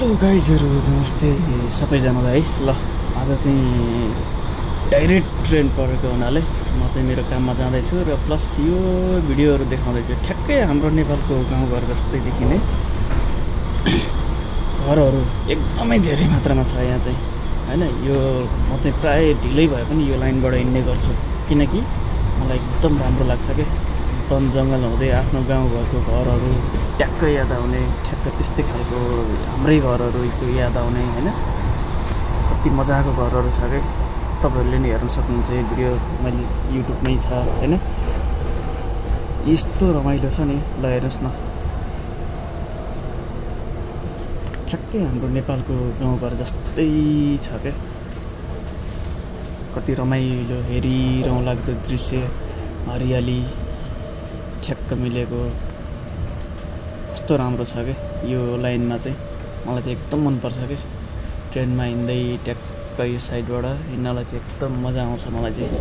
गाइजहरु नमस्ते सबैजनालाई ल आज चाहिँ डाइरेक्ट ट्रेन परेको हुनाले म चाहिँ मेरो काममा जाँदैछु र प्लस यो भिडियोहरु देखाउँदैछु ठ्याक्कै हाम्रो नेपालको गाउँघर जस्तै देखिने घरहरु एकदमै धेरै मात्रामा छ यहाँ चाहिँ हैन यो म चाहिँ प्राय ढिलै भए पनि यो लाइनबाट हिँड्ने गर्छु किनकि मलाई एकदम राम्रो लाग्छ के वन जंगल हुँदै आफ्नो गाउँघरको घरहरु ट्याक्कै याद आउने ठ्याक्क त्यस्तै खालको हाम्रै घरहरुको याद आउने हैन कति मजाको घरहरु छ के तपाईहरुले नि हेर्न सक्नुहुन्छ यो भिडियो मैले युट्युबमै छ हैन यस्तो रमाइलो छ नि ल हेर्नुस् न ठ्याक्कै हाम्रो नेपालको गाउँघर जस्तै छ के कति रमाइलो हेरिरौँ लाग्दो दृश्य हरियाली ठ्याक्क मिलेको कस्तो राम्रो छ के यो लाइनमा चाहिँ मलाई चाहिँ एकदम मन पर्छ के ट्रेनमा हिँड्दै ट्याक्क यो साइडबाट हिँड्नलाई चाहिँ एकदम मजा आउँछ मलाई चाहिँ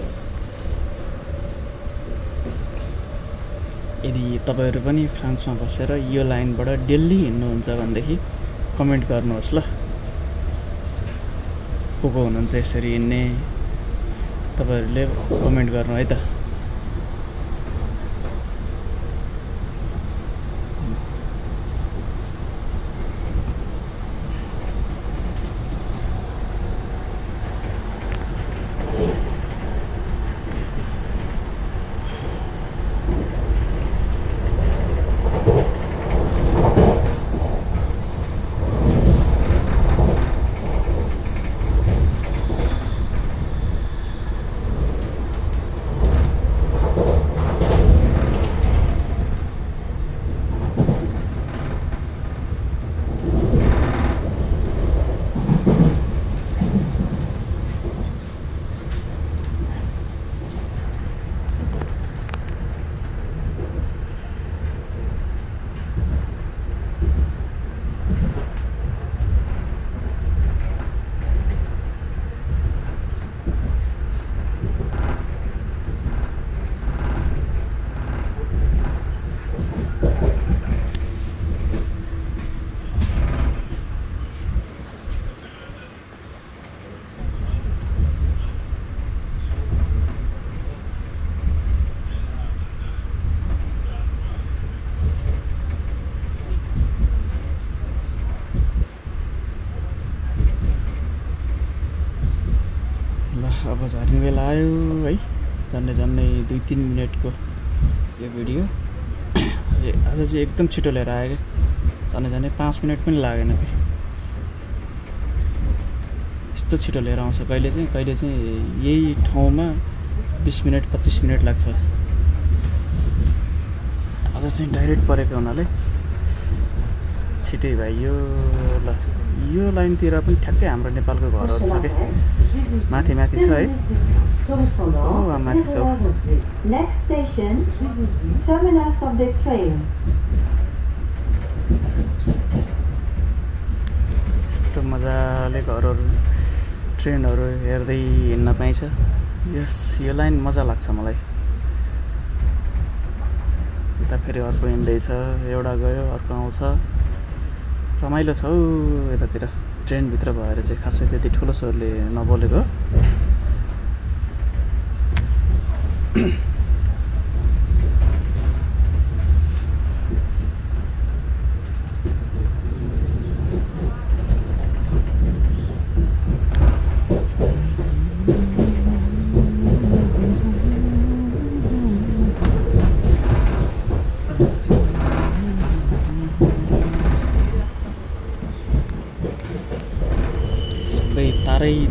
यदि तपाईहरु पनि फ्रान्समा बसेर यो लाइनबाट डेली हिँड्नुहुन्छ भनेदेखि कमेन्ट गर्नुहोस् ल को हुनुहुन्छ यसरी हिँड्ने तपाईहरुले कमेन्ट गर्नु है त अब झर्ने बेला आयो है झन्डै 2-3 मिनेटको यो भिडियो आज चाहिँ एकदम छिटो लिएर आयो क्या झन्डै 5 मिनेट पनि लागेन के यस्तो छिटो लिएर आउँछ कहिले चाहिँ यही ठाउँमा 20 मिनेट 25 मिनेट लाग्छ आज चाहिँ डाइरेक्ट परेको हुनाले छिटै भयो ल यो लाइनतिर पनि ठ्याक्कै हाम्रो नेपालको घरहरु छ के माथि छ है माथि छ next station terminus of this train यस्तो मजाले घरहरु ट्रेनहरु हेर्दै हिँड्न पाइन्छ यो लाइन मजा लाग्छ मलाई यता फेरि अर्को हिँड्दैछ एउटा गयो अर्को आउँछ रमाइलो छ यतातिर ट्रेन भित्र भएर चाहिँ खासै त्यति ठुलो स्वरले नबोलेको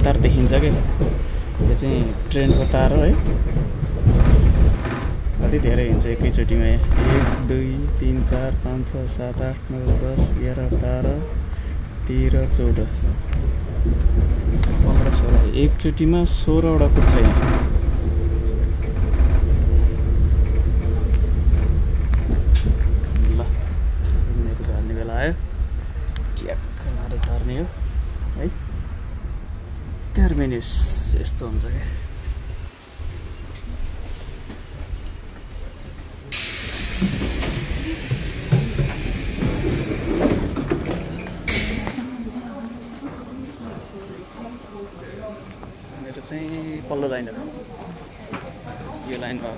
तार देखिन्छ के यो चाहिँ ट्रेनको तार हो है कति धेरै हिँड्छ एकैचोटिमा 1 2 3 4 5 6 7 8 9 10 11 12 13 14 15 16 एकचोटिमा 16 वटा पुग्छ यहाँ ल मेरो झर्ने बेला आयो ट्याक्क मारे झर्ने हो है टर्मिनस यस्तो हुन्छ के पल्लो लाइन हो यो लाइनमा